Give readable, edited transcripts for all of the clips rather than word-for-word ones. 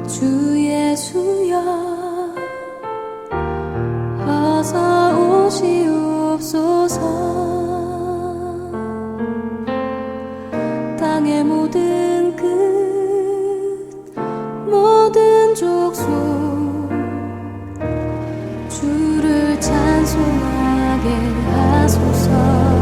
주 예수여 어서 오시옵소서. 땅의 모든 끝 모든 족속 주를 찬송하게 하소서.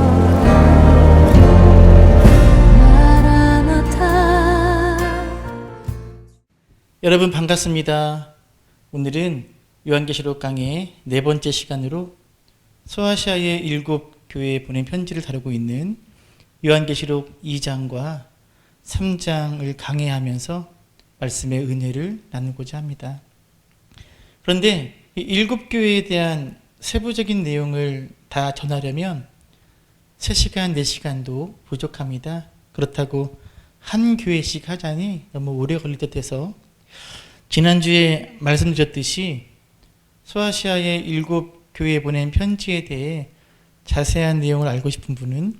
여러분 반갑습니다. 오늘은 요한계시록 강의 네 번째 시간으로 소아시아의 7교회에 보낸 편지를 다루고 있는 요한계시록 2장과 3장을 강해하면서 말씀의 은혜를 나누고자 합니다. 그런데 이 7교회에 대한 세부적인 내용을 다 전하려면 3시간, 4시간도 부족합니다. 그렇다고 한 교회씩 하자니 너무 오래 걸릴 듯 해서 지난주에 말씀드렸듯이 소아시아의 7교회에 보낸 편지에 대해 자세한 내용을 알고 싶은 분은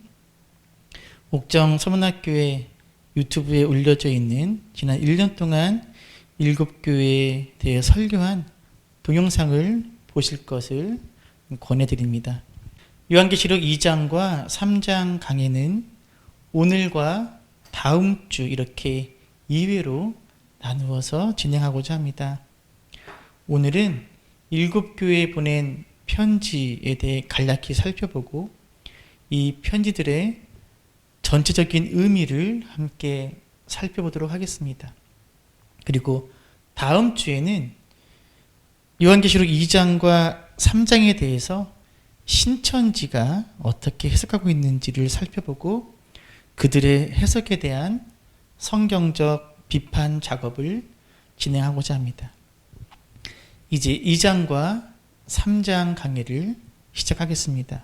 옥정 서문학교회 유튜브에 올려져 있는 지난 1년 동안 7교회에 대해 설교한 동영상을 보실 것을 권해드립니다. 요한계시록 2장과 3장 강의는 오늘과 다음 주 이렇게 2회로 나누어서 진행하고자 합니다. 오늘은 7교회에 보낸 편지에 대해 간략히 살펴보고 이 편지들의 전체적인 의미를 함께 살펴보도록 하겠습니다. 그리고 다음 주에는 요한계시록 2장과 3장에 대해서 신천지가 어떻게 해석하고 있는지를 살펴보고 그들의 해석에 대한 성경적 비판 작업을 진행하고자 합니다. 이제 2장과 3장 강의를 시작하겠습니다.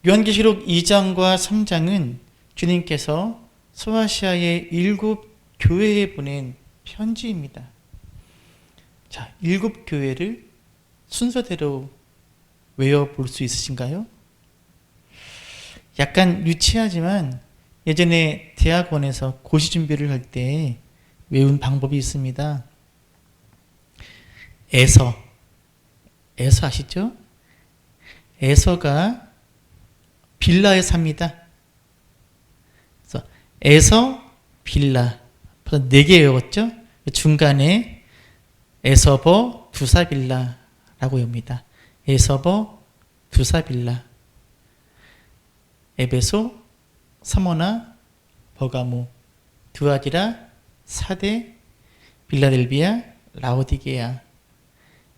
요한계시록 2장과 3장은 주님께서 소아시아의 7교회에 보낸 편지입니다. 자, 7교회를 순서대로 외워볼 수 있으신가요? 약간 유치하지만 예전에 대학원에서 고시 준비를 할 때 외운 방법이 있습니다. 에서 아시죠? 에서가 빌라에 삽니다. 그래서 에서 빌라 4개 외웠죠? 중간에 에서버 두사빌라라고 외웁니다. 에서버 두사빌라 에베소 서머나, 버가모, 두아디라, 사데, 빌라델비아, 라오디게아,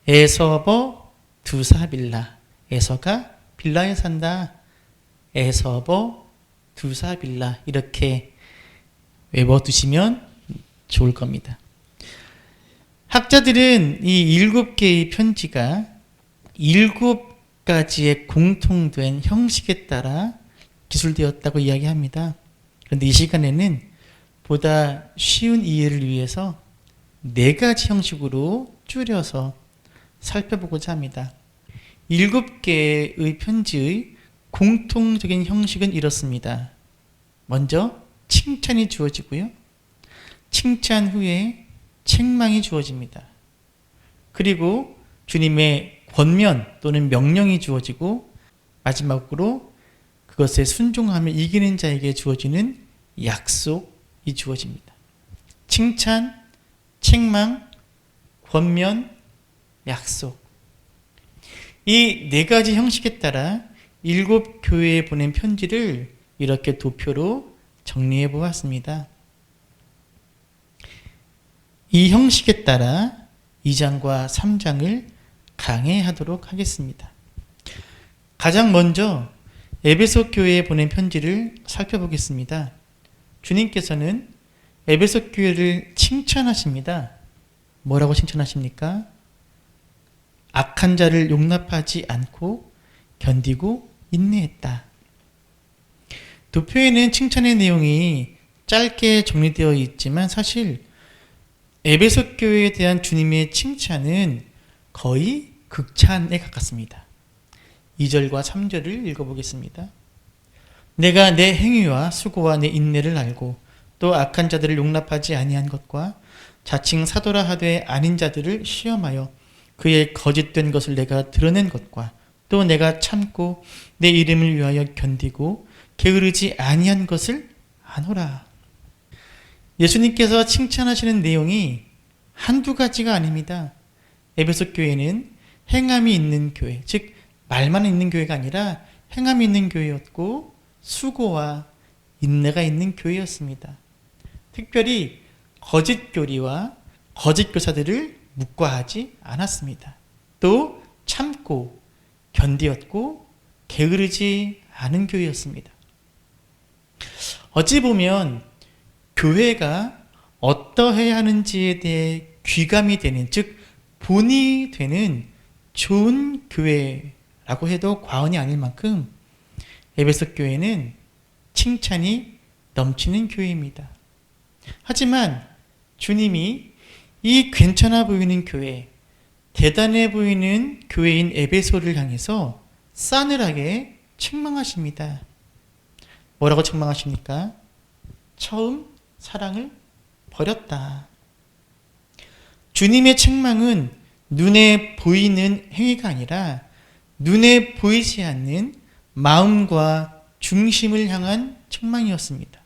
에서버, 두사빌라. 에서가 빌라에 산다. 에서버, 두사빌라. 이렇게 외워두시면 좋을 겁니다. 학자들은 이 7개의 편지가 7가지의 공통된 형식에 따라 기술되었다고 이야기합니다. 그런데 이 시간에는 보다 쉬운 이해를 위해서 4가지 형식으로 줄여서 살펴보고자 합니다. 7개의 편지의 공통적인 형식은 이렇습니다. 먼저 칭찬이 주어지고요. 칭찬 후에 책망이 주어집니다. 그리고 주님의 권면 또는 명령이 주어지고 마지막으로 그것에 순종하며 이기는 자에게 주어지는 약속이 주어집니다. 칭찬, 책망, 권면, 약속. 이 4가지 형식에 따라 7교회에 보낸 편지를 이렇게 도표로 정리해 보았습니다. 이 형식에 따라 2장과 3장을 강해하도록 하겠습니다. 가장 먼저 에베소 교회에 보낸 편지를 살펴보겠습니다. 주님께서는 에베소 교회를 칭찬하십니다. 뭐라고 칭찬하십니까? 악한 자를 용납하지 않고 견디고 인내했다. 도표에는 칭찬의 내용이 짧게 정리되어 있지만 사실 에베소 교회에 대한 주님의 칭찬은 거의 극찬에 가깝습니다. 2절과 3절을 읽어보겠습니다. 내가 내 행위와 수고와 내 인내를 알고 또 악한 자들을 용납하지 아니한 것과 자칭 사도라 하되 아닌 자들을 시험하여 그의 거짓된 것을 내가 드러낸 것과 또 내가 참고 내 이름을 위하여 견디고 게으르지 아니한 것을 아노라. 예수님께서 칭찬하시는 내용이 한두 가지가 아닙니다. 에베소 교회는 행함이 있는 교회, 즉 말만 있는 교회가 아니라 행함이 있는 교회였고 수고와 인내가 있는 교회였습니다. 특별히 거짓 교리와 거짓 교사들을 묵과하지 않았습니다. 또 참고 견디었고 게으르지 않은 교회였습니다. 어찌 보면 교회가 어떠해야 하는지에 대해 귀감이 되는, 즉 본이 되는 좋은 교회라고 해도 과언이 아닐 만큼 에베소 교회는 칭찬이 넘치는 교회입니다. 하지만 주님이 이 괜찮아 보이는 교회, 대단해 보이는 교회인 에베소를 향해서 싸늘하게 책망하십니다. 뭐라고 책망하십니까? 처음 사랑을 버렸다. 주님의 책망은 눈에 보이는 행위가 아니라 눈에 보이지 않는 마음과 중심을 향한 책망이었습니다.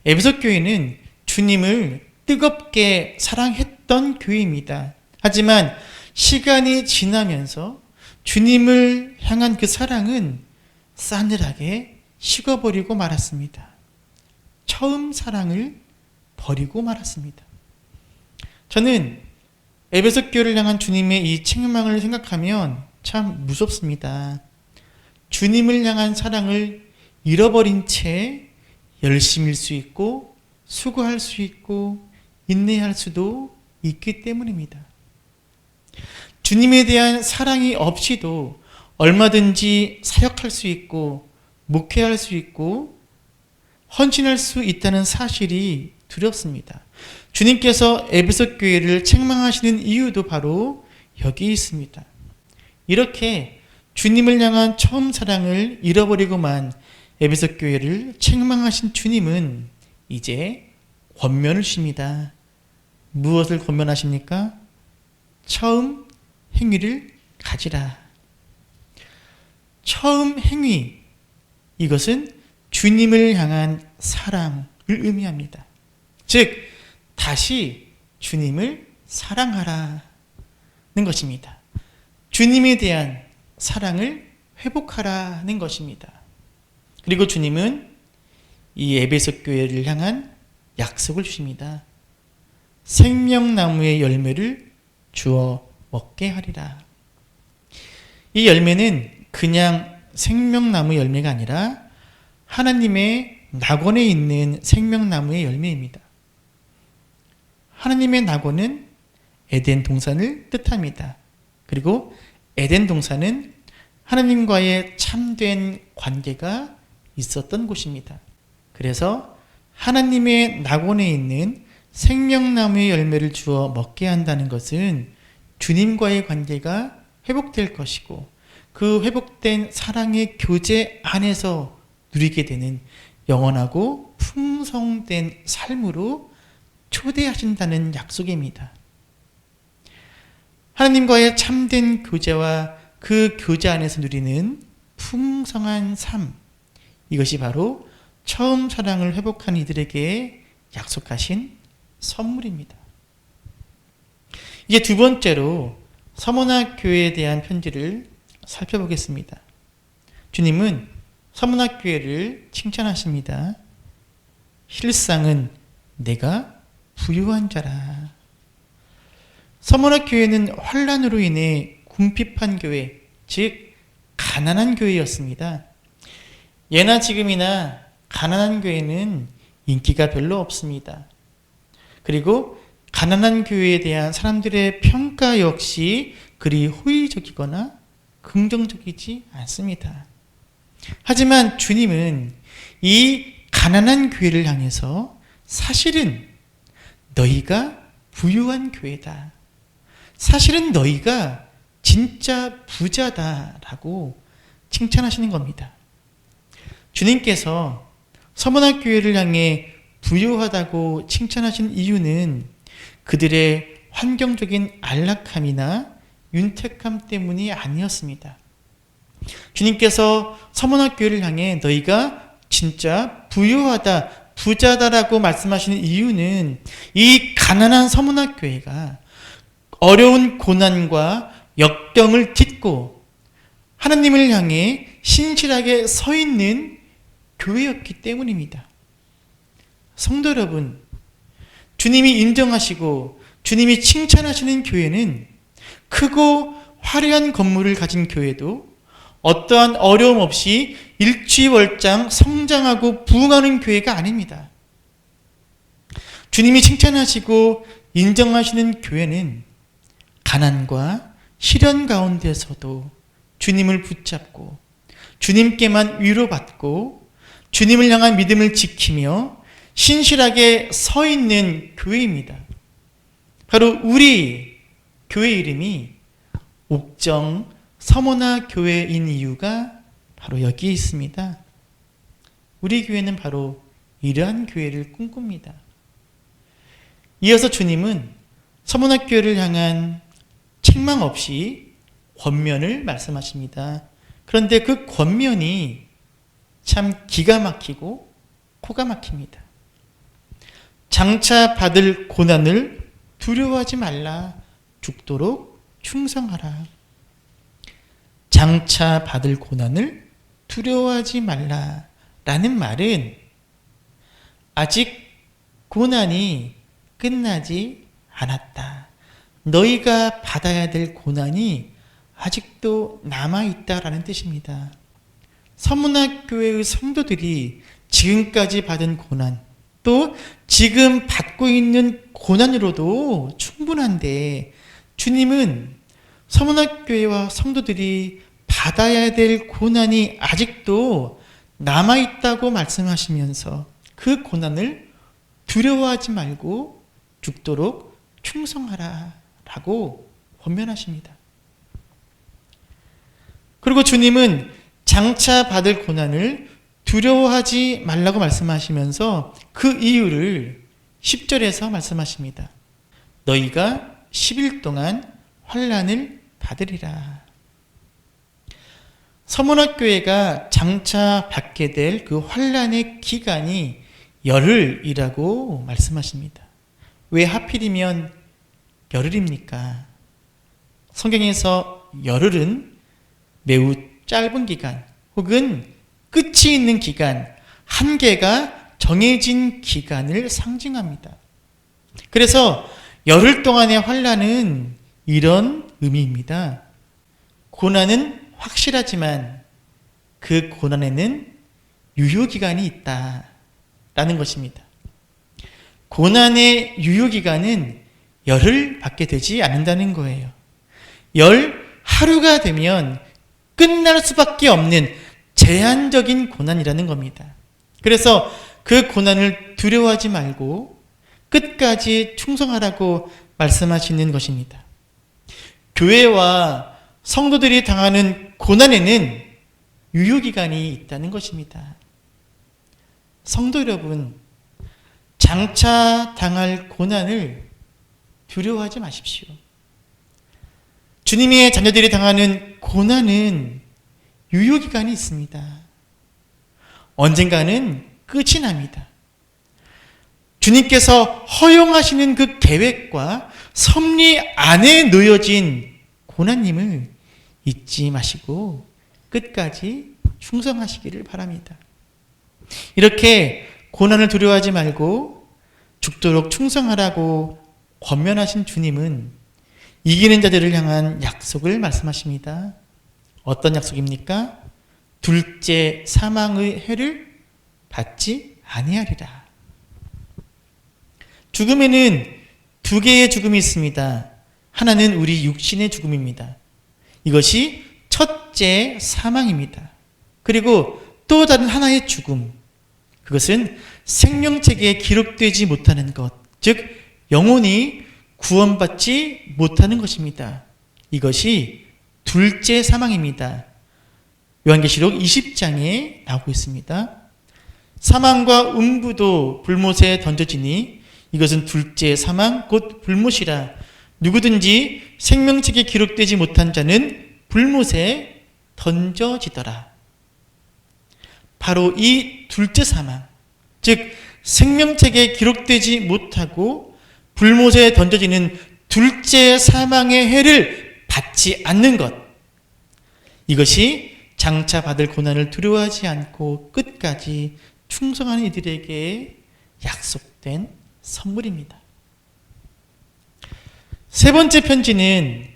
에베소 교회는 주님을 뜨겁게 사랑했던 교회입니다. 하지만 시간이 지나면서 주님을 향한 그 사랑은 싸늘하게 식어버리고 말았습니다. 처음 사랑을 버리고 말았습니다. 저는 에베소 교회를 향한 주님의 이 책망을 생각하면 참 무섭습니다. 주님을 향한 사랑을 잃어버린 채 열심일 수 있고 수고할 수 있고 인내할 수도 있기 때문입니다. 주님에 대한 사랑이 없이도 얼마든지 사역할 수 있고 목회할 수 있고 헌신할 수 있다는 사실이 두렵습니다. 주님께서 에베소 교회를 책망하시는 이유도 바로 여기 있습니다. 이렇게 주님을 향한 처음 사랑을 잃어버리고만 에베소 교회를 책망하신 주님은 이제 권면을 주십니다. 무엇을 권면하십니까? 처음 행위를 가지라. 처음 행위, 이것은 주님을 향한 사랑을 의미합니다. 즉 다시 주님을 사랑하라는 것입니다. 주님에 대한 사랑을 회복하라는 것입니다. 그리고 주님은 이 에베소 교회를 향한 약속을 주십니다. 생명나무의 열매를 주어 먹게 하리라. 이 열매는 그냥 생명나무 열매가 아니라 하나님의 낙원에 있는 생명나무의 열매입니다. 하나님의 낙원은 에덴 동산을 뜻합니다. 그리고 에덴 동산은 하나님과의 참된 관계가 있었던 곳입니다. 그래서 하나님의 낙원에 있는 생명나무의 열매를 주어 먹게 한다는 것은 주님과의 관계가 회복될 것이고 그 회복된 사랑의 교제 안에서 누리게 되는 영원하고 풍성된 삶으로 초대하신다는 약속입니다. 하나님과의 참된 교제와 그 교제 안에서 누리는 풍성한 삶, 이것이 바로 처음 사랑을 회복한 이들에게 약속하신 선물입니다. 이제 두 번째로 서문화 교회에 대한 편지를 살펴보겠습니다. 주님은 서문화 교회를 칭찬하십니다. 실상은 내가 부유한 자라. 서문화 교회는 환란으로 인해 궁핍한 교회, 즉 가난한 교회였습니다. 예나 지금이나 가난한 교회는 인기가 별로 없습니다. 그리고 가난한 교회에 대한 사람들의 평가 역시 그리 호의적이거나 긍정적이지 않습니다. 하지만 주님은 이 가난한 교회를 향해서 사실은 너희가 부유한 교회다. 사실은 너희가 진짜 부자다라고 칭찬하시는 겁니다. 주님께서 서문화 교회를 향해 부유하다고 칭찬하신 이유는 그들의 환경적인 안락함이나 윤택함 때문이 아니었습니다. 주님께서 서문학교회를 향해 너희가 진짜 부유하다, 부자다라고 말씀하시는 이유는 이 가난한 서문학교회가 어려운 고난과 역경을 딛고 하나님을 향해 신실하게 서 있는 교회였기 때문입니다. 성도 여러분, 주님이 인정하시고 주님이 칭찬하시는 교회는 크고 화려한 건물을 가진 교회도 어떠한 어려움 없이 일취월장 성장하고 부흥하는 교회가 아닙니다. 주님이 칭찬하시고 인정하시는 교회는 가난과 시련 가운데서도 주님을 붙잡고 주님께만 위로받고 주님을 향한 믿음을 지키며 신실하게 서 있는 교회입니다. 바로 우리 교회 이름이 옥정 서문화 교회인 이유가 바로 여기 있습니다. 우리 교회는 바로 이러한 교회를 꿈꿉니다. 이어서 주님은 서문화 교회를 향한 책망 없이 권면을 말씀하십니다. 그런데 그 권면이 참 기가 막히고 코가 막힙니다. 장차 받을 고난을 두려워하지 말라. 죽도록 충성하라. 장차 받을 고난을 두려워하지 말라 라는 말은 아직 고난이 끝나지 않았다. 너희가 받아야 될 고난이 아직도 남아있다라는 뜻입니다. 서문학교회의 성도들이 지금까지 받은 고난, 또 지금 받고 있는 고난으로도 충분한데 주님은 서문학교회와 성도들이 받아야 될 고난이 아직도 남아있다고 말씀하시면서 그 고난을 두려워하지 말고 죽도록 충성하라 라고 권면하십니다. 그리고 주님은 장차 받을 고난을 두려워하지 말라고 말씀하시면서 그 이유를 10절에서 말씀하십니다. 너희가 10일 동안 환난을 받으리라. 서문학교회가 장차 받게 될 그 환난의 기간이 열흘이라고 말씀하십니다. 왜 하필이면 열흘입니까? 성경에서 열흘은 매우 짧은 기간 혹은 끝이 있는 기간, 한계가 정해진 기간을 상징합니다. 그래서 열흘 동안의 환난은 이런 의미입니다. 고난은 확실하지만 그 고난에는 유효기간이 있다라는 것입니다. 고난의 유효기간은 열흘 밖에 되지 않는다는 거예요. 하루가 되면 끝날 수밖에 없는 제한적인 고난이라는 겁니다. 그래서 그 고난을 두려워하지 말고 끝까지 충성하라고 말씀하시는 것입니다. 교회와 성도들이 당하는 고난에는 유효기간이 있다는 것입니다. 성도 여러분, 장차 당할 고난을 두려워하지 마십시오. 주님의 자녀들이 당하는 고난은 유효기간이 있습니다. 언젠가는 끝이 납니다. 주님께서 허용하시는 그 계획과 섭리 안에 놓여진 고난님을 잊지 마시고 끝까지 충성하시기를 바랍니다. 이렇게 고난을 두려워하지 말고 죽도록 충성하라고 권면하신 주님은 이기는 자들을 향한 약속을 말씀하십니다. 어떤 약속입니까? 둘째 사망의 해를 받지 아니하리라. 죽음에는 두 개의 죽음이 있습니다. 하나는 우리 육신의 죽음입니다. 이것이 첫째 사망입니다. 그리고 또 다른 하나의 죽음, 그것은 생명책에 기록되지 못하는 것, 즉 영혼이 구원받지 못하는 것입니다. 이것이 둘째 사망입니다. 요한계시록 20장에 나오고 있습니다. 사망과 음부도 불못에 던져지니 이것은 둘째 사망 곧 불못이라. 누구든지 생명책에 기록되지 못한 자는 불못에 던져지더라. 바로 이 둘째 사망, 즉 생명책에 기록되지 못하고 불못에 던져지는 둘째 사망의 해를 받지 않는 것, 이것이 장차 받을 고난을 두려워하지 않고 끝까지 충성하는 이들에게 약속된 선물입니다. 세 번째 편지는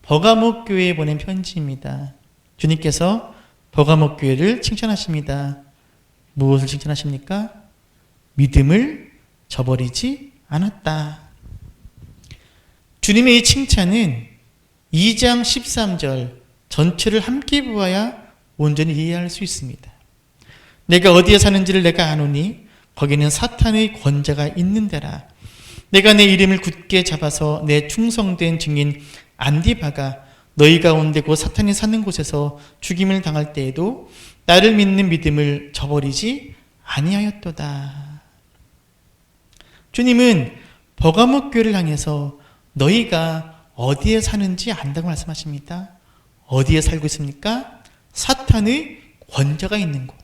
버가모 교회에 보낸 편지입니다. 주님께서 버가모 교회를 칭찬하십니다. 무엇을 칭찬하십니까? 믿음을 저버리지 않았다. 주님의 이 칭찬은 2장 13절 전체를 함께 보아야 온전히 이해할 수 있습니다. 내가 어디에 사는지를 내가 아노니 거기는 사탄의 권자가 있는 데라. 내가 내 이름을 굳게 잡아서 내 충성된 증인 안디바가 너희 가운데 곧 사탄이 사는 곳에서 죽임을 당할 때에도 나를 믿는 믿음을 저버리지 아니하였도다. 주님은 버가모 교회를 향해서 너희가 어디에 사는지 안다고 말씀하십니다. 어디에 살고 있습니까? 사탄의 권자가 있는 곳.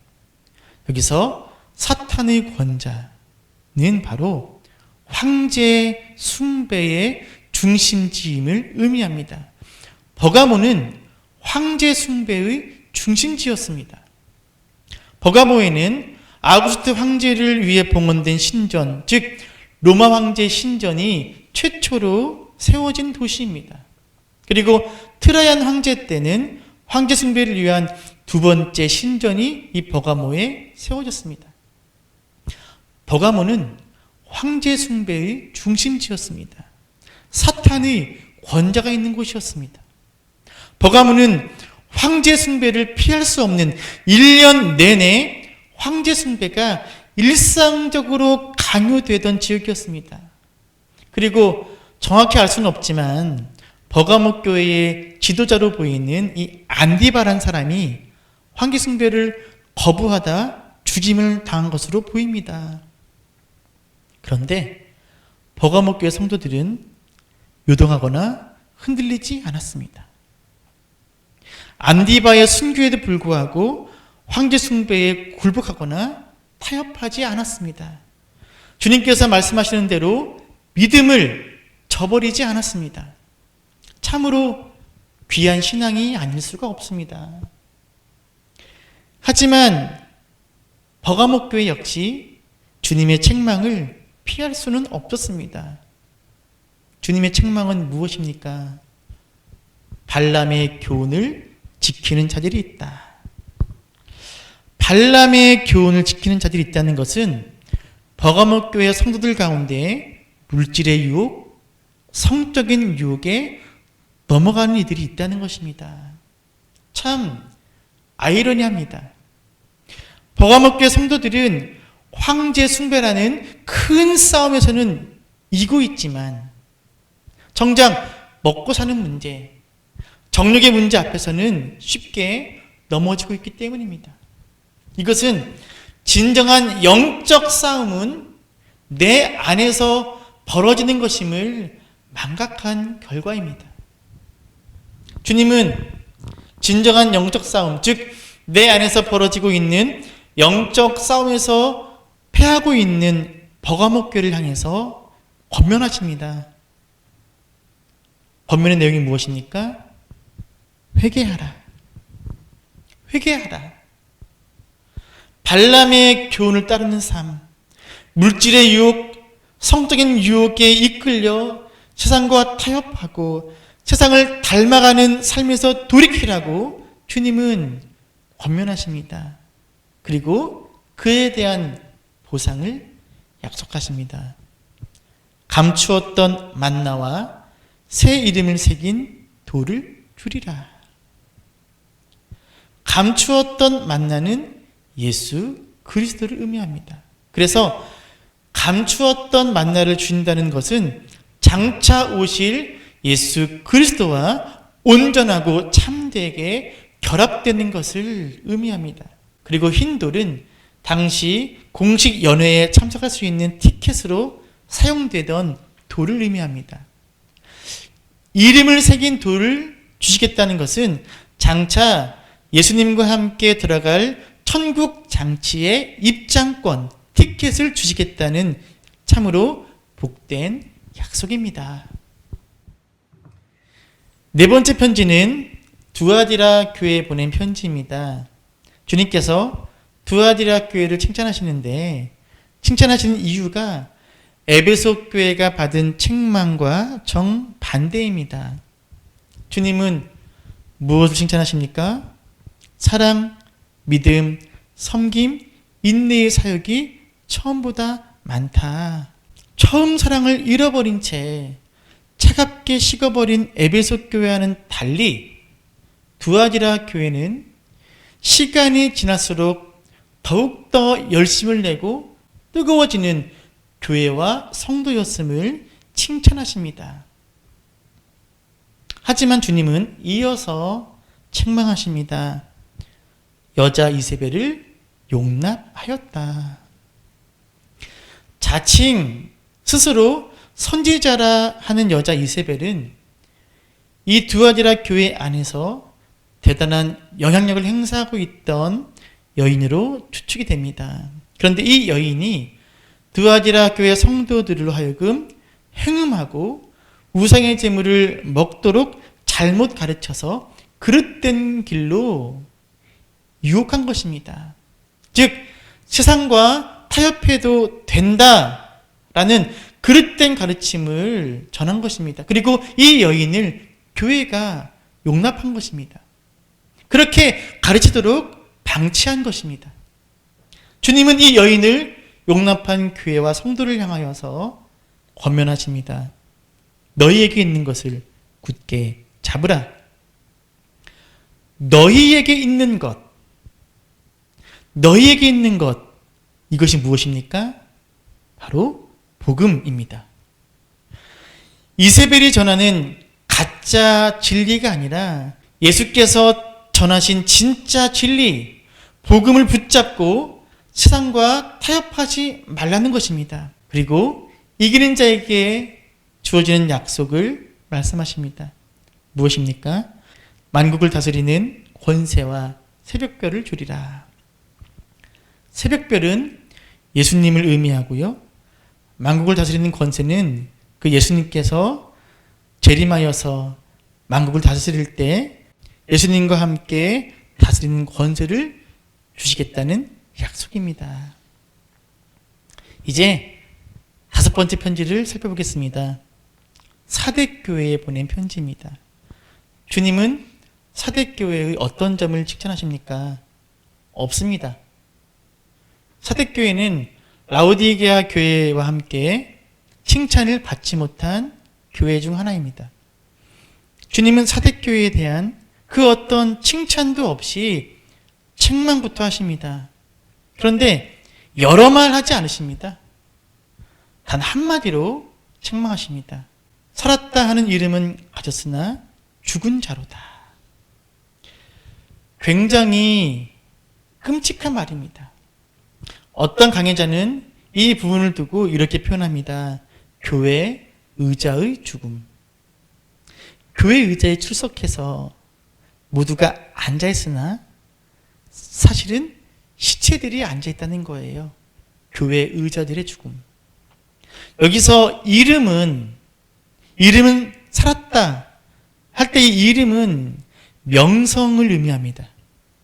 여기서 사탄의 권자는 바로 황제 숭배의 중심지임을 의미합니다. 버가모는 황제 숭배의 중심지였습니다. 버가모에는 아우구스트 황제를 위해 봉헌된 신전, 즉 로마 황제 신전이 최초로 세워진 도시입니다. 그리고 트라이안 황제 때는 황제 숭배를 위한 두 번째 신전이 이 버가모에 세워졌습니다. 버가모는 황제 숭배의 중심지였습니다. 사탄의 권자가 있는 곳이었습니다. 버가모는 황제 숭배를 피할 수 없는 1년 내내 황제 숭배가 일상적으로 강요되던 지역이었습니다. 그리고 정확히 알 수는 없지만 버가모 교회의 지도자로 보이는 이 안디바란 사람이 황제 숭배를 거부하다 죽임을 당한 것으로 보입니다. 그런데 버가모 교회 성도들은 요동하거나 흔들리지 않았습니다. 안디바의 순교에도 불구하고 황제 숭배에 굴복하거나 타협하지 않았습니다. 주님께서 말씀하시는 대로 믿음을 저버리지 않았습니다. 참으로 귀한 신앙이 아닐 수가 없습니다. 하지만 버가모 교회 역시 주님의 책망을 피할 수는 없었습니다. 주님의 책망은 무엇입니까? 발람의 교훈을 지키는 자들이 있다. 발람의 교훈을 지키는 자들이 있다는 것은 버가모 교회 성도들 가운데 물질의 유혹, 성적인 유혹에 넘어가는 이들이 있다는 것입니다. 참 아이러니합니다. 버가모 교회 성도들은 황제 숭배라는 큰 싸움에서는 이기고 있지만 정작 먹고 사는 문제, 정력의 문제 앞에서는 쉽게 넘어지고 있기 때문입니다. 이것은 진정한 영적 싸움은 내 안에서 벌어지는 것임을 망각한 결과입니다. 주님은 진정한 영적 싸움, 즉 내 안에서 벌어지고 있는 영적 싸움에서 패하고 있는 버가모 교회를 향해서 권면하십니다. 권면의 내용이 무엇입니까? 회개하라. 회개하라. 발람의 교훈을 따르는 삶, 물질의 유혹, 성적인 유혹에 이끌려 세상과 타협하고 세상을 닮아가는 삶에서 돌이키라고 주님은 권면하십니다. 그리고 그에 대한 보상을 약속하십니다. 감추었던 만나와 새 이름을 새긴 돌을 주리라. 감추었던 만나는 예수 그리스도를 의미합니다. 그래서 감추었던 만나를 주신다는 것은 장차 오실 예수 그리스도와 온전하고 참되게 결합되는 것을 의미합니다. 그리고 흰 돌은 당시 공식 연회에 참석할 수 있는 티켓으로 사용되던 돌을 의미합니다. 이름을 새긴 돌을 주시겠다는 것은 장차 예수님과 함께 들어갈 천국 장치의 입장권, 티켓을 주시겠다는 참으로 복된 약속입니다. 네 번째 편지는 두아디라 교회에 보낸 편지입니다. 주님께서 두아디라 교회를 칭찬하시는데 칭찬하시는 이유가 에베소 교회가 받은 책망과 정반대입니다. 주님은 무엇을 칭찬하십니까? 사랑, 믿음, 섬김, 인내의 사역이 처음보다 많다. 처음 사랑을 잃어버린 채 차갑게 식어버린 에베소 교회와는 달리 두아디라 교회는 시간이 지날수록 더욱더 열심을 내고 뜨거워지는 교회와 성도였음을 칭찬하십니다. 하지만 주님은 이어서 책망하십니다. 여자 이세벨을 용납하였다. 자칭 스스로 선지자라 하는 여자 이세벨은 이 두아디라 교회 안에서 대단한 영향력을 행사하고 있던 여인으로 추측이 됩니다. 그런데 이 여인이 두아디라 교회 성도들로 하여금 행음하고 우상의 제물을 먹도록 잘못 가르쳐서 그릇된 길로 유혹한 것입니다. 즉 세상과 타협해도 된다라는 그릇된 가르침을 전한 것입니다. 그리고 이 여인을 교회가 용납한 것입니다. 그렇게 가르치도록 방치한 것입니다. 주님은 이 여인을 용납한 교회와 성도를 향하여서 권면하십니다. 너희에게 있는 것을 굳게 잡으라. 너희에게 있는 것, 너희에게 있는 것, 이것이 무엇입니까? 바로 복음입니다. 이세벨이 전하는 가짜 진리가 아니라 예수께서 전하신 진짜 진리, 복음을 붙잡고 세상과 타협하지 말라는 것입니다. 그리고 이기는 자에게 주어지는 약속을 말씀하십니다. 무엇입니까? 만국을 다스리는 권세와 새벽별을 주리라. 새벽별은 예수님을 의미하고요. 만국을 다스리는 권세는 그 예수님께서 재림하여서 만국을 다스릴 때 예수님과 함께 다스리는 권세를 주시겠다는 약속입니다. 이제 다섯 번째 편지를 살펴보겠습니다. 사대교회에 보낸 편지입니다. 주님은 사대교회의 어떤 점을 칭찬하십니까? 없습니다. 사대교회는 라오디게아 교회와 함께 칭찬을 받지 못한 교회 중 하나입니다. 주님은 사대교회에 대한 그 어떤 칭찬도 없이 책망부터 하십니다. 그런데 여러 말 하지 않으십니다. 단 한마디로 책망하십니다. 살았다 하는 이름은 가졌으나 죽은 자로다. 굉장히 끔찍한 말입니다. 어떤 강해자는 이 부분을 두고 이렇게 표현합니다. 교회 의자의 죽음. 교회 의자에 출석해서 모두가 앉아있으나 사실은 시체들이 앉아있다는 거예요. 교회 의자들의 죽음. 여기서 이름은 살았다 할 때 이 이름은 명성을 의미합니다.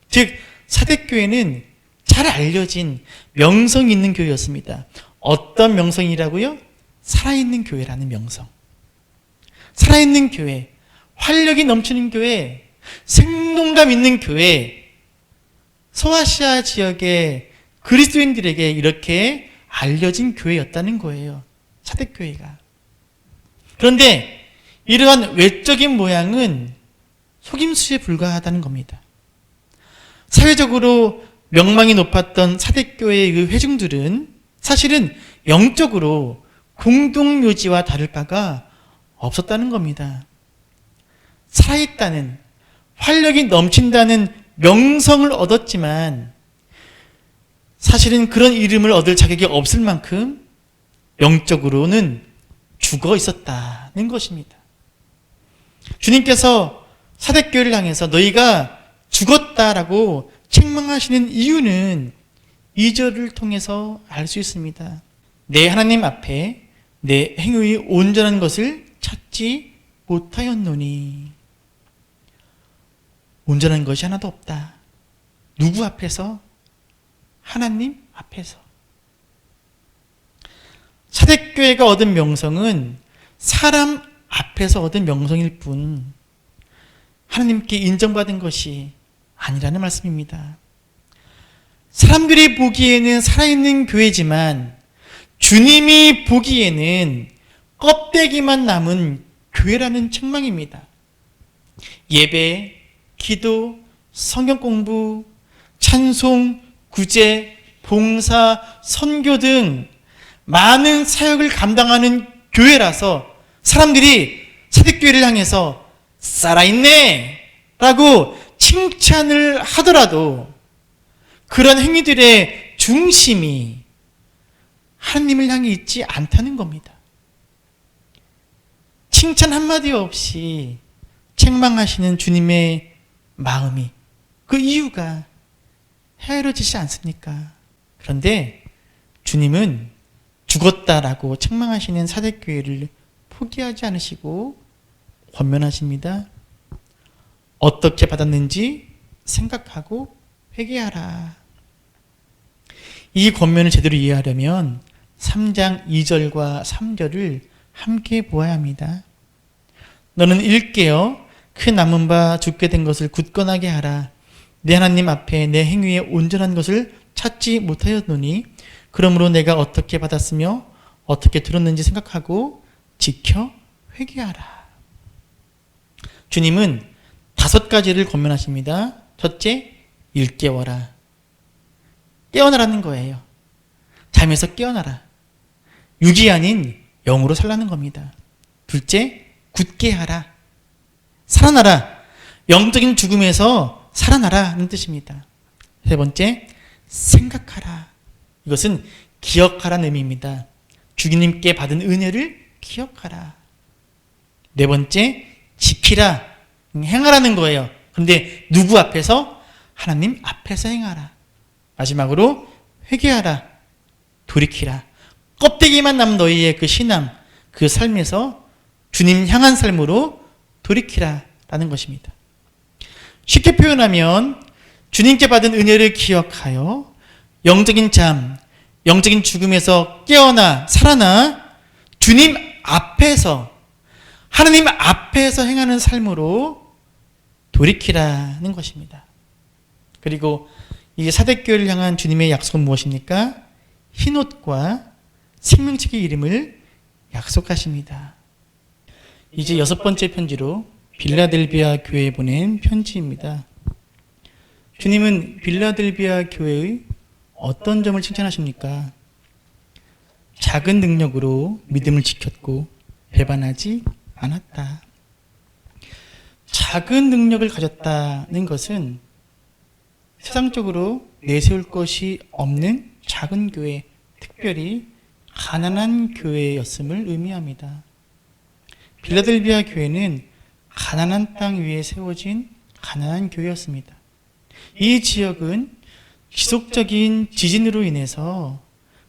즉 사대교회는 잘 알려진 명성 있는 교회였습니다. 어떤 명성이라고요? 살아있는 교회라는 명성. 살아있는 교회, 활력이 넘치는 교회, 생동감 있는 교회, 소아시아 지역의 그리스도인들에게 이렇게 알려진 교회였다는 거예요. 사대교회가. 그런데 이러한 외적인 모양은 속임수에 불과하다는 겁니다. 사회적으로 명망이 높았던 사대교회의 그 회중들은 사실은 영적으로 공동묘지와 다를 바가 없었다는 겁니다. 살아있다는, 활력이 넘친다는 명성을 얻었지만 사실은 그런 이름을 얻을 자격이 없을 만큼 영적으로는 죽어 있었다는 것입니다. 주님께서 사대교회를 향해서 너희가 죽었다라고 책망하시는 이유는 2절을 통해서 알 수 있습니다. 내 하나님 앞에 내 행위의 온전한 것을 찾지 못하였노니. 온전한 것이 하나도 없다. 누구 앞에서? 하나님 앞에서. 사대교회가 얻은 명성은 사람 앞에서 얻은 명성일 뿐 하나님께 인정받은 것이 아니라는 말씀입니다. 사람들이 보기에는 살아있는 교회지만 주님이 보기에는 껍데기만 남은 교회라는 책망입니다. 예배, 기도, 성경 공부, 찬송, 구제, 봉사, 선교 등 많은 사역을 감당하는 교회라서 사람들이 사대교회를 향해서 살아있네 라고 칭찬을 하더라도 그런 행위들의 중심이 하나님을 향해 있지 않다는 겁니다. 칭찬 한마디 없이 책망하시는 주님의 마음이, 그 이유가 헤아려지지 않습니까? 그런데 주님은 죽었다라고 책망하시는 사대교회를 포기하지 않으시고 권면하십니다. 어떻게 받았는지 생각하고 회개하라. 이 권면을 제대로 이해하려면 3장 2절과 3절을 함께 보아야 합니다. 너는 일깨어 그 남은 바 죽게 된 것을 굳건하게 하라. 내 하나님 앞에 내 행위에 온전한 것을 찾지 못하였노니 그러므로 내가 어떻게 받았으며 어떻게 들었는지 생각하고 지켜 회개하라. 주님은 5가지를 권면하십니다. 첫째, 일깨워라. 깨어나라는 거예요. 잠에서 깨어나라. 육이 아닌 영으로 살라는 겁니다. 둘째, 굳게 하라. 살아나라. 영적인 죽음에서 살아나라는 뜻입니다. 세 번째, 생각하라. 이것은 기억하라는 의미입니다. 주님께 받은 은혜를 기억하라. 네 번째, 지키라. 행하라는 거예요. 그런데 누구 앞에서? 하나님 앞에서 행하라. 마지막으로 회개하라. 돌이키라. 껍데기만 남은 너희의 그 신앙, 그 삶에서 주님 향한 삶으로 돌이키라 라는 것입니다. 쉽게 표현하면 주님께 받은 은혜를 기억하여 영적인 잠, 영적인 죽음에서 깨어나 살아나 주님 앞에서, 하나님 앞에서 행하는 삶으로 돌이키라는 것입니다. 그리고 이 사대교회를 향한 주님의 약속은 무엇입니까? 흰옷과 생명책의 이름을 약속하십니다. 이제 6번째 편지로 빌라델비아 교회에 보낸 편지입니다. 주님은 빌라델비아 교회의 어떤 점을 칭찬하십니까? 작은 능력으로 믿음을 지켰고 배반하지 않았다. 작은 능력을 가졌다는 것은 세상적으로 내세울 것이 없는 작은 교회, 특별히 가난한 교회였음을 의미합니다. 빌라델비아 교회는 가난한 땅 위에 세워진 가난한 교회였습니다. 이 지역은 지속적인 지진으로 인해서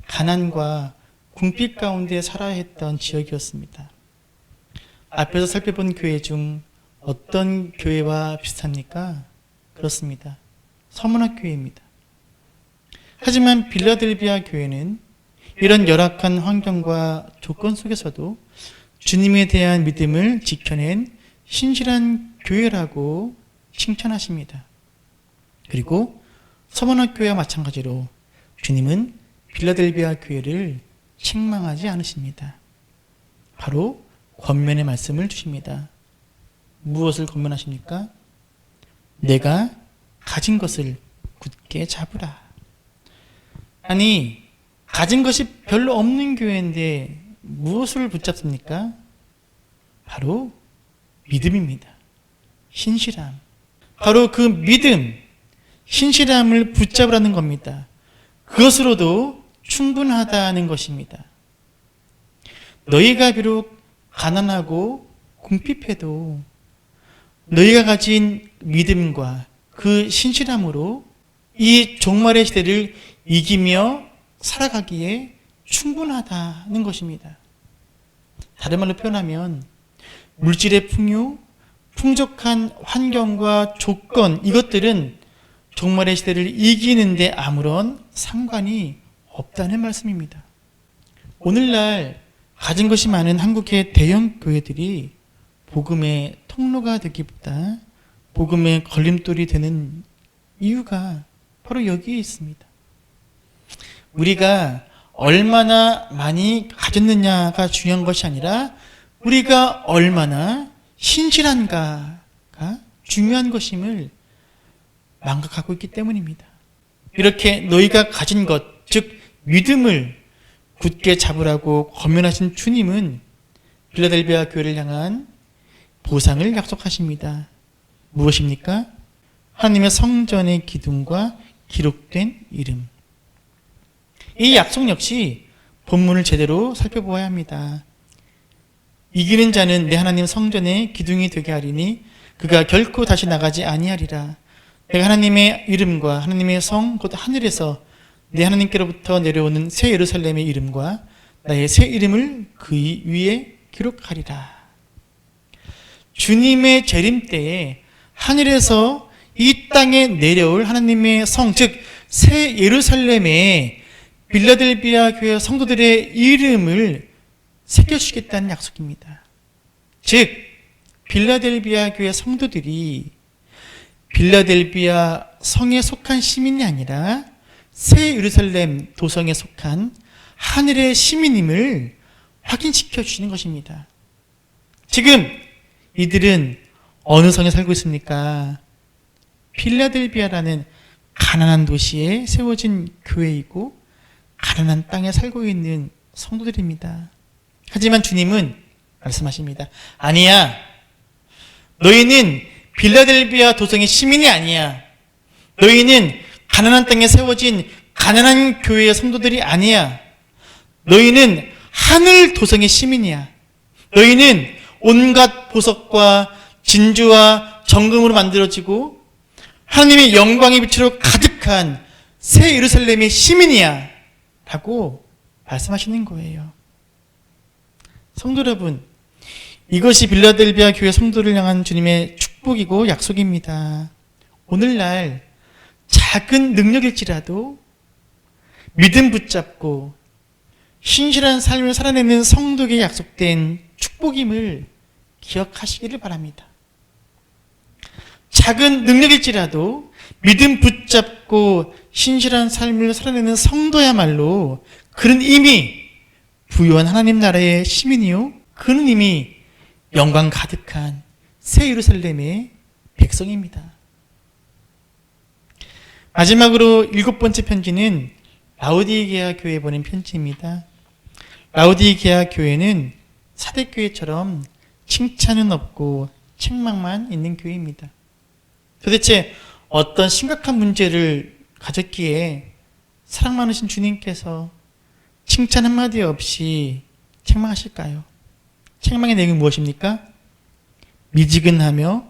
가난과 궁핍 가운데 살아야 했던 지역이었습니다. 앞에서 살펴본 교회 중 어떤 교회와 비슷합니까? 그렇습니다. 서문학 교회입니다. 하지만 빌라델비아 교회는 이런 열악한 환경과 조건 속에서도 주님에 대한 믿음을 지켜낸 신실한 교회라고 칭찬하십니다. 그리고 서문학 교회와 마찬가지로 주님은 빌라델비아 교회를 책망하지 않으십니다. 바로 권면의 말씀을 주십니다. 무엇을 권면하십니까? 내가 가진 것을 굳게 잡으라. 아니, 가진 것이 별로 없는 교회인데 무엇을 붙잡습니까? 바로 믿음입니다. 신실함. 바로 그 믿음, 신실함을 붙잡으라는 겁니다. 그것으로도 충분하다는 것입니다. 너희가 비록 가난하고 궁핍해도 너희가 가진 믿음과 그 신실함으로 이 종말의 시대를 이기며 살아가기에 충분하다는 것입니다. 다른 말로 표현하면 물질의 풍요, 풍족한 환경과 조건, 이것들은 종말의 시대를 이기는데 아무런 상관이 없다는 말씀입니다. 오늘날 가진 것이 많은 한국의 대형 교회들이 복음의 통로가 되기보다 복음의 걸림돌이 되는 이유가 바로 여기에 있습니다. 우리가 얼마나 많이 가졌느냐가 중요한 것이 아니라 우리가 얼마나 신실한가가 중요한 것임을 망각하고 있기 때문입니다. 이렇게 너희가 가진 것, 즉 믿음을 굳게 잡으라고 권면하신 주님은 빌라델비아 교회를 향한 보상을 약속하십니다. 무엇입니까? 하나님의 성전의 기둥과 기록된 이름. 이 약속 역시 본문을 제대로 살펴보아야 합니다. 이기는 자는 내 하나님 성전의 기둥이 되게 하리니 그가 결코 다시 나가지 아니하리라. 내가 하나님의 이름과 하나님의 성 곧 하늘에서 내 하나님께로부터 내려오는 새 예루살렘의 이름과 나의 새 이름을 그 위에 기록하리라. 주님의 재림 때에 하늘에서 이 땅에 내려올 하나님의 성, 즉 새 예루살렘에 빌라델비아 교회 성도들의 이름을 새겨주겠다는 약속입니다. 즉 빌라델비아 교회 성도들이 빌라델비아 성에 속한 시민이 아니라 새 예루살렘 도성에 속한 하늘의 시민임을 확인시켜 주시는 것입니다. 지금 이들은 어느 성에 살고 있습니까? 필라델비아라는 가난한 도시에 세워진 교회이고 가난한 땅에 살고 있는 성도들입니다. 하지만 주님은 말씀하십니다. 아니야. 너희는 빌라델비아 도성의 시민이 아니야. 너희는 가난한 땅에 세워진 가난한 교회의 성도들이 아니야. 너희는 하늘 도성의 시민이야. 너희는 온갖 보석과 진주와 정금으로 만들어지고 하나님의 영광의 빛으로 가득한 새 예루살렘의 시민이야 라고 말씀하시는 거예요. 성도 여러분, 이것이 빌라델비아 교회 성도를 향한 주님의 축복이고 약속입니다. 오늘날 작은 능력일지라도 믿음 붙잡고 신실한 삶을 살아내는 성도에게 약속된 축복임을 기억하시기를 바랍니다. 작은 능력일지라도 믿음 붙잡고 신실한 삶을 살아내는 성도야말로 그는 이미 부유한 하나님 나라의 시민이요, 그는 이미 영광 가득한 새 예루살렘의 백성입니다. 마지막으로 7번째 편지는 라오디게아 교회에 보낸 편지입니다. 라오디게아 교회는 사대교회처럼 칭찬은 없고 책망만 있는 교회입니다. 도대체 어떤 심각한 문제를 가졌기에 사랑 많으신 주님께서 칭찬 한마디 없이 책망하실까요? 책망의 내용이 무엇입니까? 미지근하며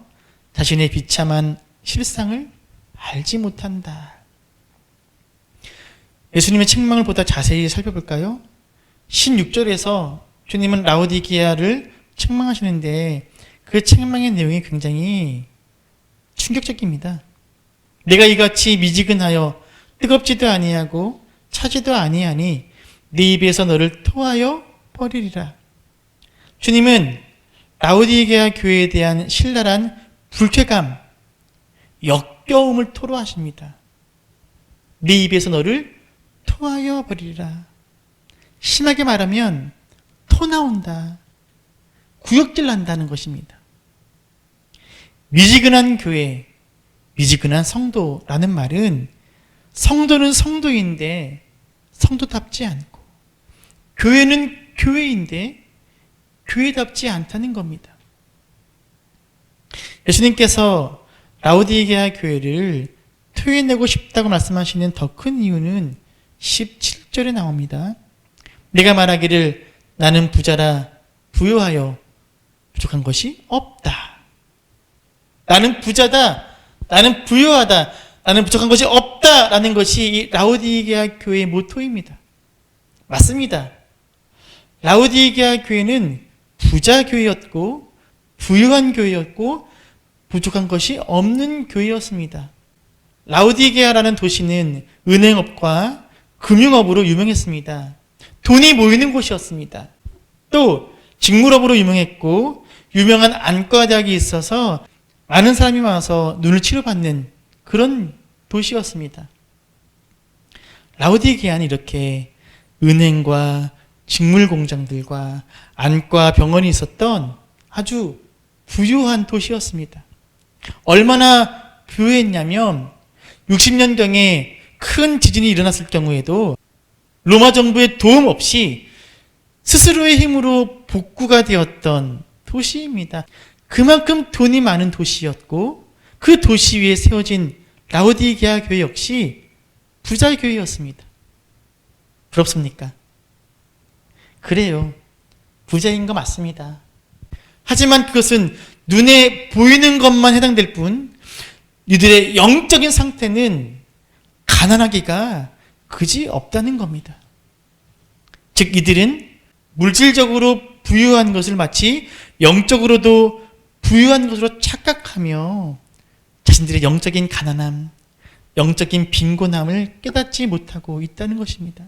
자신의 비참한 실상을 알지 못한다. 예수님의 책망을 보다 자세히 살펴볼까요? 16절에서 주님은 라오디게아를 책망하시는데 그 책망의 내용이 굉장히 충격적입니다. 내가 이같이 미지근하여 뜨겁지도 아니하고 차지도 아니하니 네 입에서 너를 토하여 버리리라. 주님은 라오디게아 교회에 대한 신랄한 불쾌감, 역겨움을 토로하십니다. 네 입에서 너를 토하여 버리리라. 심하게 말하면 토 나온다, 구역질 난다는 것입니다. 미지근한 교회, 미지근한 성도라는 말은 성도는 성도인데 성도답지 않고 교회는 교회인데 교회답지 않다는 겁니다. 예수님께서 라오디게아 교회를 토해내고 싶다고 말씀하시는 더 큰 이유는 17절에 나옵니다. 내가 말하기를 나는 부자라 부유하여 부족한 것이 없다. 나는 부자다. 나는 부유하다. 나는 부족한 것이 없다라는 것이 이 라오디게아 교회의 모토입니다. 맞습니다. 라오디게아 교회는 부자 교회였고 부유한 교회였고 부족한 것이 없는 교회였습니다. 라오디게아라는 도시는 은행업과 금융업으로 유명했습니다. 돈이 모이는 곳이었습니다. 또 직물업으로 유명했고 유명한 안과대학이 있어서 많은 사람이 와서 눈을 치료받는 그런 도시였습니다. 라오디게아는 이렇게 은행과 직물 공장들과 안과 병원이 있었던 아주 부유한 도시였습니다. 얼마나 부유했냐면 60년경에 큰 지진이 일어났을 경우에도 로마 정부의 도움 없이 스스로의 힘으로 복구가 되었던 도시입니다. 그만큼 돈이 많은 도시였고 그 도시 위에 세워진 라오디게아 교회 역시 부자 교회였습니다. 부럽습니까? 그래요. 부자인 거 맞습니다. 하지만 그것은 눈에 보이는 것만 해당될 뿐 이들의 영적인 상태는 가난하기가 그지 없다는 겁니다. 즉 이들은 물질적으로 부유한 것을 마치 영적으로도 부유한 것으로 착각하며 자신들의 영적인 가난함, 영적인 빈곤함을 깨닫지 못하고 있다는 것입니다.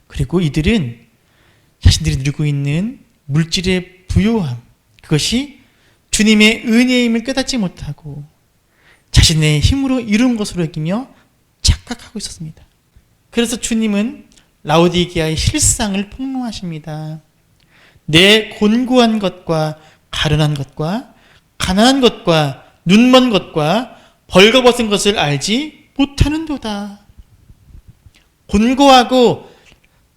그리고 이들은 자신들이 누리고 있는 물질의 부요함, 그것이 주님의 은혜임을 깨닫지 못하고 자신의 힘으로 이룬 것으로 여기며 착각하고 있었습니다. 그래서 주님은 라오디게아의 실상을 폭로하십니다. 내 곤고한 것과 가련한 것과 가난한 것과 눈먼 것과 벌거벗은 것을 알지 못하는도다. 곤고하고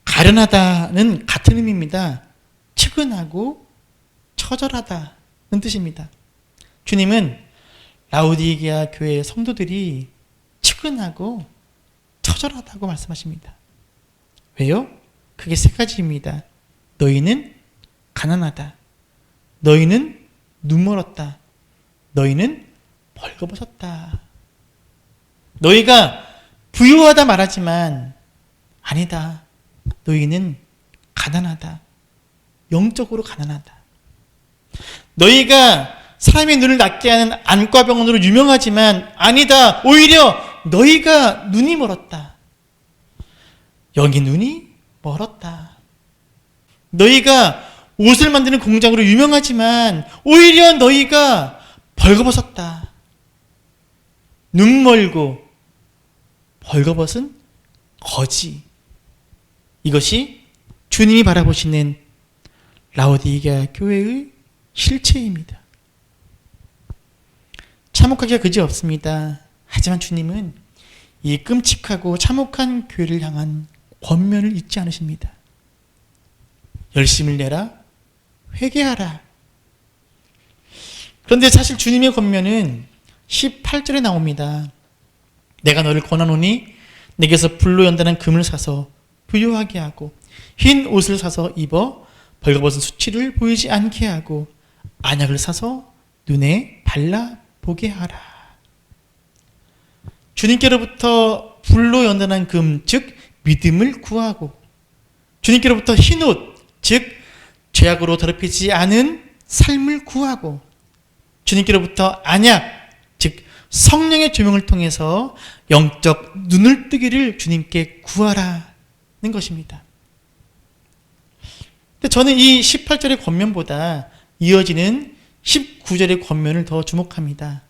가련하다는 같은 의미입니다. 측은하고 처절하다는 뜻입니다. 주님은 라오디게아 교회의 성도들이 측은하고 처절하다고 말씀하십니다. 왜요? 그게 세 가지입니다. 너희는 가난하다. 너희는 눈멀었다. 너희는 벌거벗었다. 너희가 부유하다 말하지만 아니다. 너희는 가난하다. 영적으로 가난하다. 너희가 사람의 눈을 낫게 하는 안과병원으로 유명하지만 아니다. 오히려 너희가 눈이 멀었다. 여기 눈이 멀었다. 너희가 옷을 만드는 공장으로 유명하지만 오히려 너희가 벌거벗었다. 눈 멀고 벌거벗은 거지. 이것이 주님이 바라보시는 라오디게아 교회의 실체입니다. 참혹하기가 그지없습니다. 하지만 주님은 이 끔찍하고 참혹한 교회를 향한 권면을 잊지 않으십니다. 열심을 내라, 회개하라. 그런데 사실 주님의 권면은 18절에 나옵니다. 내가 너를 권하노니 내게서 불로 연단한 금을 사서 부유하게 하고 흰 옷을 사서 입어 벌거벗은 수치를 보이지 않게 하고 안약을 사서 눈에 발라보게 하라. 주님께로부터 불로 연단한 금, 즉 믿음을 구하고 주님께로부터 흰 옷, 즉 죄악으로 더럽히지 않은 삶을 구하고 주님께로부터 안약, 즉 성령의 조명을 통해서 영적 눈을 뜨기를 주님께 구하라는 것입니다. 근데 저는 이 18절의 권면보다 이어지는 19절의 권면을 더 주목합니다.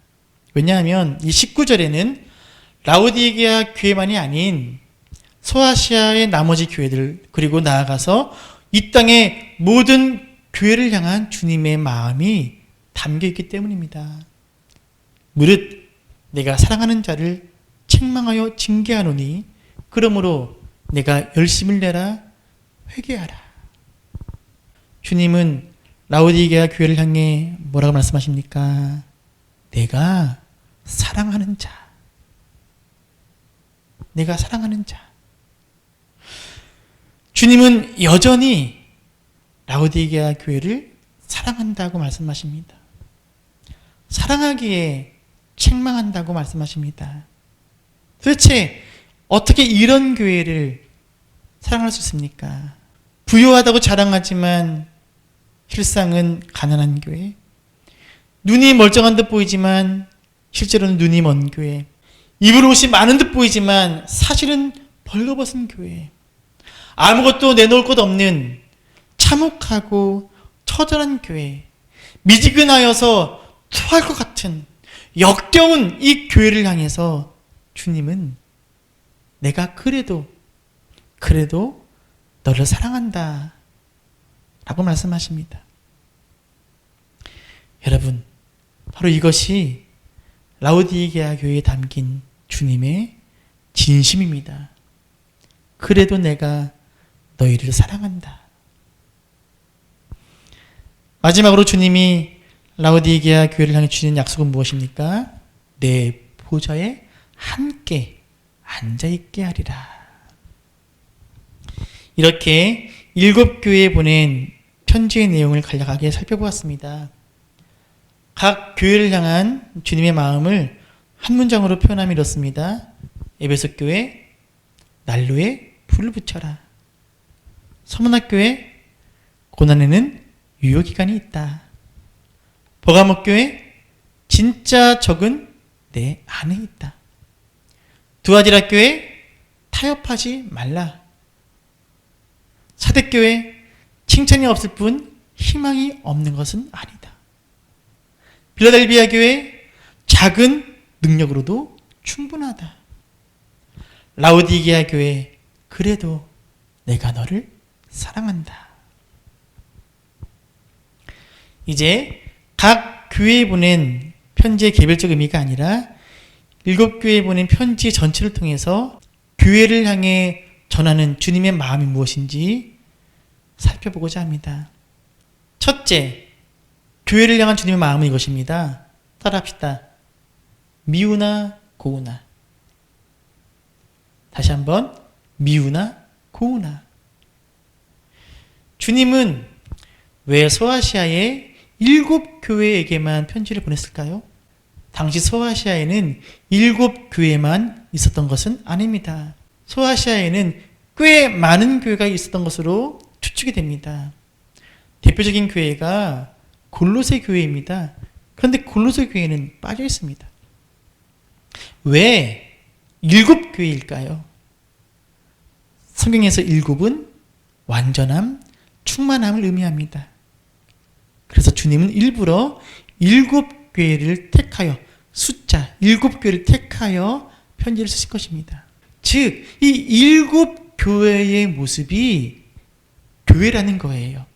왜냐하면 이 19절에는 라오디게아 교회만이 아닌 소아시아의 나머지 교회들 그리고 나아가서 이 땅의 모든 교회를 향한 주님의 마음이 담겨 있기 때문입니다. 무릇 내가 사랑하는 자를 책망하여 징계하노니 그러므로 내가 열심을 내라 회개하라. 주님은 라오디게아 교회를 향해 뭐라고 말씀하십니까? 내가 사랑하는 자. 내가 사랑하는 자. 주님은 여전히 라오디게아 교회를 사랑한다고 말씀하십니다. 사랑하기에 책망한다고 말씀하십니다. 도대체 어떻게 이런 교회를 사랑할 수 있습니까? 부유하다고 자랑하지만 실상은 가난한 교회, 눈이 멀쩡한 듯 보이지만 실제로는 눈이 먼 교회, 입을 옷이 많은 듯 보이지만 사실은 벌거벗은 교회, 아무것도 내놓을 것 없는 참혹하고 처절한 교회, 미지근하여서 토할 것 같은 역겨운 이 교회를 향해서 주님은 내가 그래도 너를 사랑한다 라고 말씀하십니다. 여러분, 바로 이것이 라오디게아 교회에 담긴 주님의 진심입니다. 그래도 내가 너희를 사랑한다. 마지막으로 주님이 라오디게아 교회를 향해 주시는 약속은 무엇입니까? 내 보좌에 함께 앉아있게 하리라. 이렇게 7교회에 보낸 편지의 내용을 간략하게 살펴보았습니다. 각 교회를 향한 주님의 마음을 한 문장으로 표현하면 이렇습니다. 에베소 교회, 난로에 불을 붙여라. 서문학 교회, 고난에는 유효기간이 있다. 버가목 교회, 진짜 적은 내 안에 있다. 두아디라 교회, 타협하지 말라. 사대교회, 칭찬이 없을 뿐 희망이 없는 것은 아니다. 빌라델비아 교회, 작은 능력으로도 충분하다. 라오디게아 교회, 그래도 내가 너를 사랑한다. 이제 각 교회에 보낸 편지의 개별적 의미가 아니라 7교회에 보낸 편지 전체를 통해서 교회를 향해 전하는 주님의 마음이 무엇인지 살펴보고자 합니다. 첫째, 교회를 향한 주님의 마음은 이것입니다. 따라합시다. 미우나 고우나. 다시 한번 미우나 고우나. 주님은 왜 소아시아의 7교회에게만 편지를 보냈을까요? 당시 소아시아에는 7교회만 있었던 것은 아닙니다. 소아시아에는 꽤 많은 교회가 있었던 것으로 추측이 됩니다. 대표적인 교회가 골로새 교회입니다. 그런데 골로새 교회는 빠져 있습니다. 왜 7교회일까요? 성경에서 7은 완전함, 충만함을 의미합니다. 그래서 주님은 일부러 7교회를 택하여 숫자 7교회를 택하여 편지를 쓰실 것입니다. 즉, 이 7교회의 모습이 교회라는 거예요.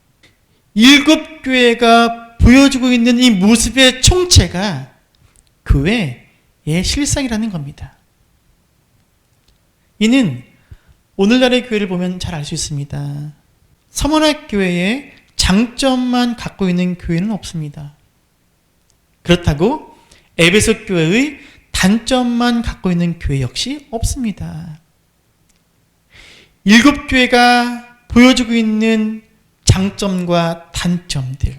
7교회가 보여주고 있는 이 모습의 총체가 교회의 실상이라는 겁니다. 이는 오늘날의 교회를 보면 잘 알 수 있습니다. 서문학 교회의 장점만 갖고 있는 교회는 없습니다. 그렇다고 에베소 교회의 단점만 갖고 있는 교회 역시 없습니다. 7교회가 보여주고 있는 장점과 단점들,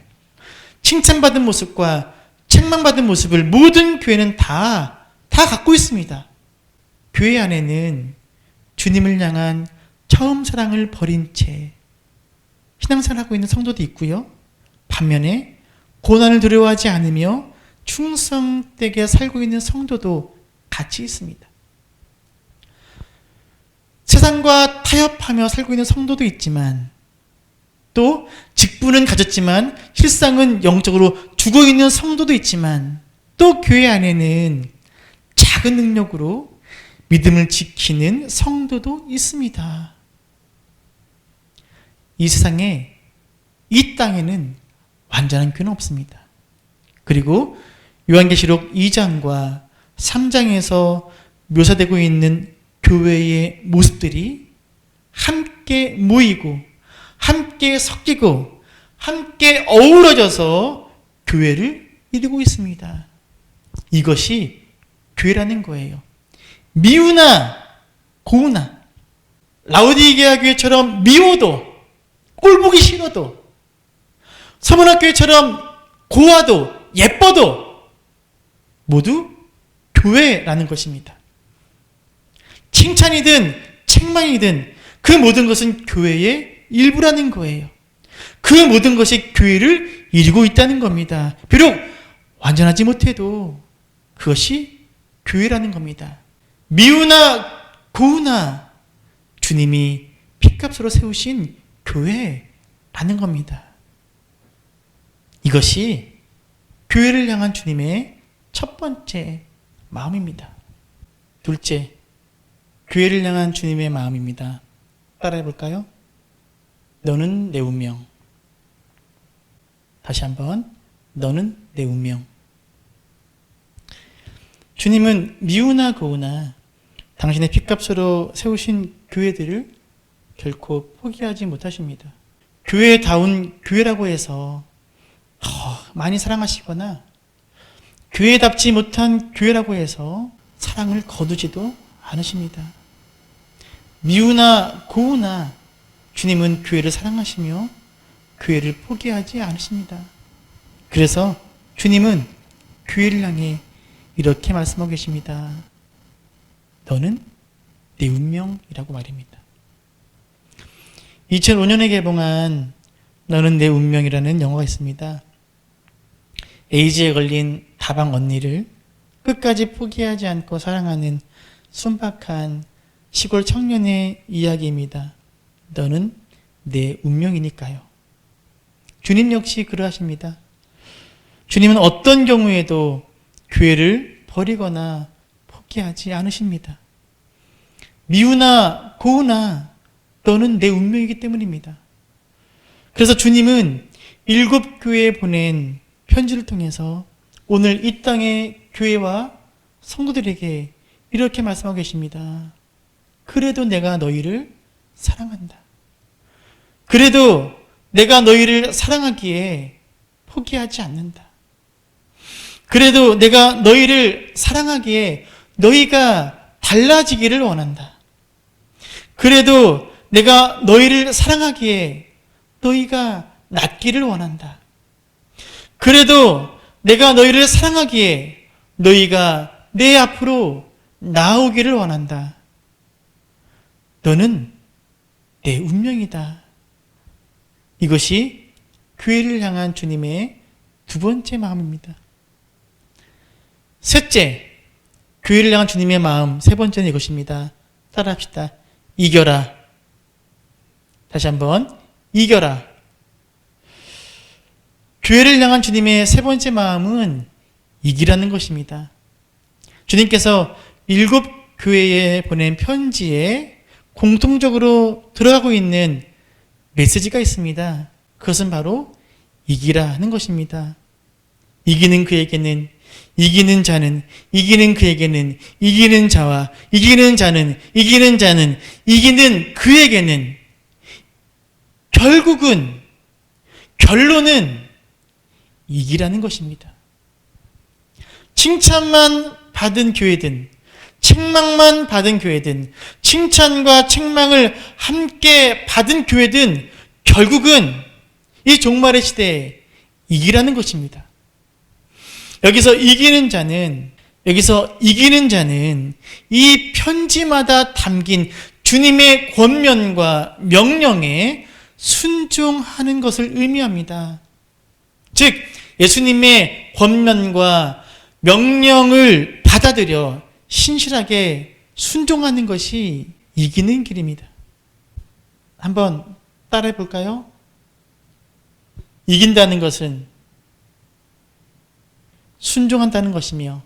칭찬받은 모습과 책망받은 모습을 모든 교회는 다 갖고 있습니다. 교회 안에는 주님을 향한 처음 사랑을 버린 채 신앙생활하고 있는 성도도 있고요. 반면에 고난을 두려워하지 않으며 충성되게 살고 있는 성도도 같이 있습니다. 세상과 타협하며 살고 있는 성도도 있지만 또 직분은 가졌지만 실상은 영적으로 죽어있는 성도도 있지만 또 교회 안에는 작은 능력으로 믿음을 지키는 성도도 있습니다. 이 세상에, 이 땅에는 완전한 교회는 없습니다. 그리고 요한계시록 2장과 3장에서 묘사되고 있는 교회의 모습들이 함께 모이고 함께 섞이고 함께 어우러져서 교회를 이루고 있습니다. 이것이 교회라는 거예요. 미우나 고우나. 라오디게아 교회처럼 미워도, 꼴보기 싫어도, 서문학 교회처럼 고와도 예뻐도 모두 교회라는 것입니다. 칭찬이든 책망이든 그 모든 것은 교회의 일부라는 거예요. 그 모든 것이 교회를 이루고 있다는 겁니다. 비록 완전하지 못해도 그것이 교회라는 겁니다. 미우나 고우나 주님이 핏값으로 세우신 교회라는 겁니다. 이것이 교회를 향한 주님의 첫 번째 마음입니다. 둘째, 교회를 향한 주님의 마음입니다. 따라해 볼까요? 너는 내 운명. 다시 한번, 너는 내 운명. 주님은 미우나 고우나 당신의 핏값으로 세우신 교회들을 결코 포기하지 못하십니다. 교회다운 교회라고 해서 많이 사랑하시거나 교회답지 못한 교회라고 해서 사랑을 거두지도 않으십니다. 미우나 고우나 주님은 교회를 사랑하시며 교회를 포기하지 않으십니다. 그래서 주님은 교회를 향해 이렇게 말씀하고 계십니다. 너는 내 운명이라고 말입니다. 2005년에 개봉한 너는 내 운명이라는 영화가 있습니다. 에이즈에 걸린 다방 언니를 끝까지 포기하지 않고 사랑하는 순박한 시골 청년의 이야기입니다. 너는 내 운명이니까요. 주님 역시 그러하십니다. 주님은 어떤 경우에도 교회를 버리거나 포기하지 않으십니다. 미우나 고우나 너는 내 운명이기 때문입니다. 그래서 주님은 7교회에 보낸 편지를 통해서 오늘 이 땅의 교회와 성도들에게 이렇게 말씀하고 계십니다. 그래도 내가 너희를 사랑한다. 그래도 내가 너희를 사랑하기에 포기하지 않는다. 그래도 내가 너희를 사랑하기에 너희가 달라지기를 원한다. 그래도 내가 너희를 사랑하기에 너희가 낫기를 원한다. 그래도 내가 너희를 사랑하기에 너희가 내 앞으로 나오기를 원한다. 너는 내 운명이다. 이것이 교회를 향한 주님의 두 번째 마음입니다. 셋째, 교회를 향한 주님의 마음, 세 번째는 이것입니다. 따라합시다. 이겨라. 다시 한번, 이겨라. 교회를 향한 주님의 세 번째 마음은 이기라는 것입니다. 주님께서 7교회에 보낸 편지에 공통적으로 들어가고 있는 메시지가 있습니다. 그것은 바로 이기라 하는 것입니다. 이기는 그에게는, 이기는 자는, 이기는 그에게는, 이기는 자와 이기는 자는, 이기는 자는, 이기는 그에게는, 결국은, 결론은 이기라는 것입니다. 칭찬만 받은 교회든, 책망만 받은 교회든, 칭찬과 책망을 함께 받은 교회든, 결국은 이 종말의 시대에 이기라는 것입니다. 여기서 이기는 자는 이 편지마다 담긴 주님의 권면과 명령에 순종하는 것을 의미합니다. 즉, 예수님의 권면과 명령을 받아들여 신실하게 순종하는 것이 이기는 길입니다. 한번 따라해 볼까요? 이긴다는 것은 순종한다는 것이며,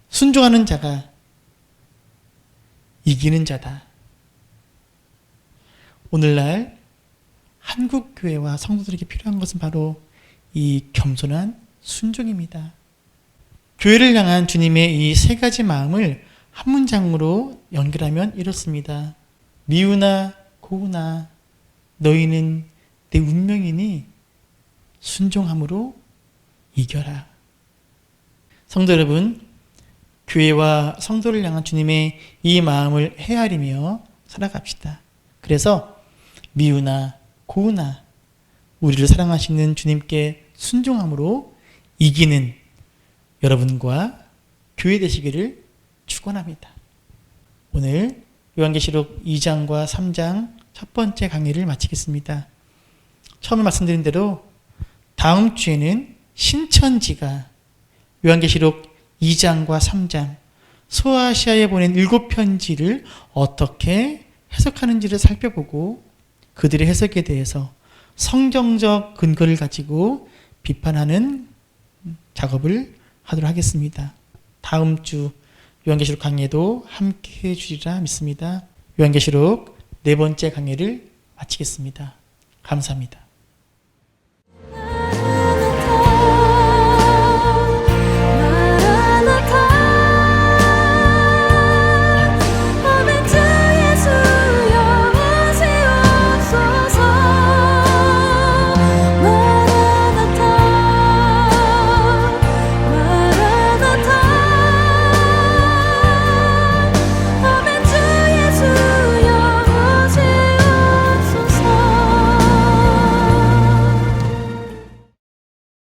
순종하는 자가 이기는 자다. 오늘날 한국교회와 성도들에게 필요한 것은 바로 이 겸손한 순종입니다. 교회를 향한 주님의 이 세 가지 마음을 한 문장으로 연결하면 이렇습니다. 미우나 고우나 너희는 내 운명이니 순종함으로 이겨라. 성도 여러분, 교회와 성도를 향한 주님의 이 마음을 헤아리며 살아갑시다. 그래서 미우나 고우나 우리를 사랑하시는 주님께 순종함으로 이기는 여러분과 교회 되시기를 축원합니다. 오늘 요한계시록 2장과 3장 첫 번째 강의를 마치겠습니다. 처음에 말씀드린 대로 다음 주에는 신천지가 요한계시록 2장과 3장 소아시아에 보낸 7편지를 어떻게 해석하는지를 살펴보고 그들의 해석에 대해서 성경적 근거를 가지고 비판하는 작업을 하도록 하겠습니다. 다음 주 요한계시록 강의에도 함께해 주리라 믿습니다. 요한계시록 4번째 강의를 마치겠습니다. 감사합니다.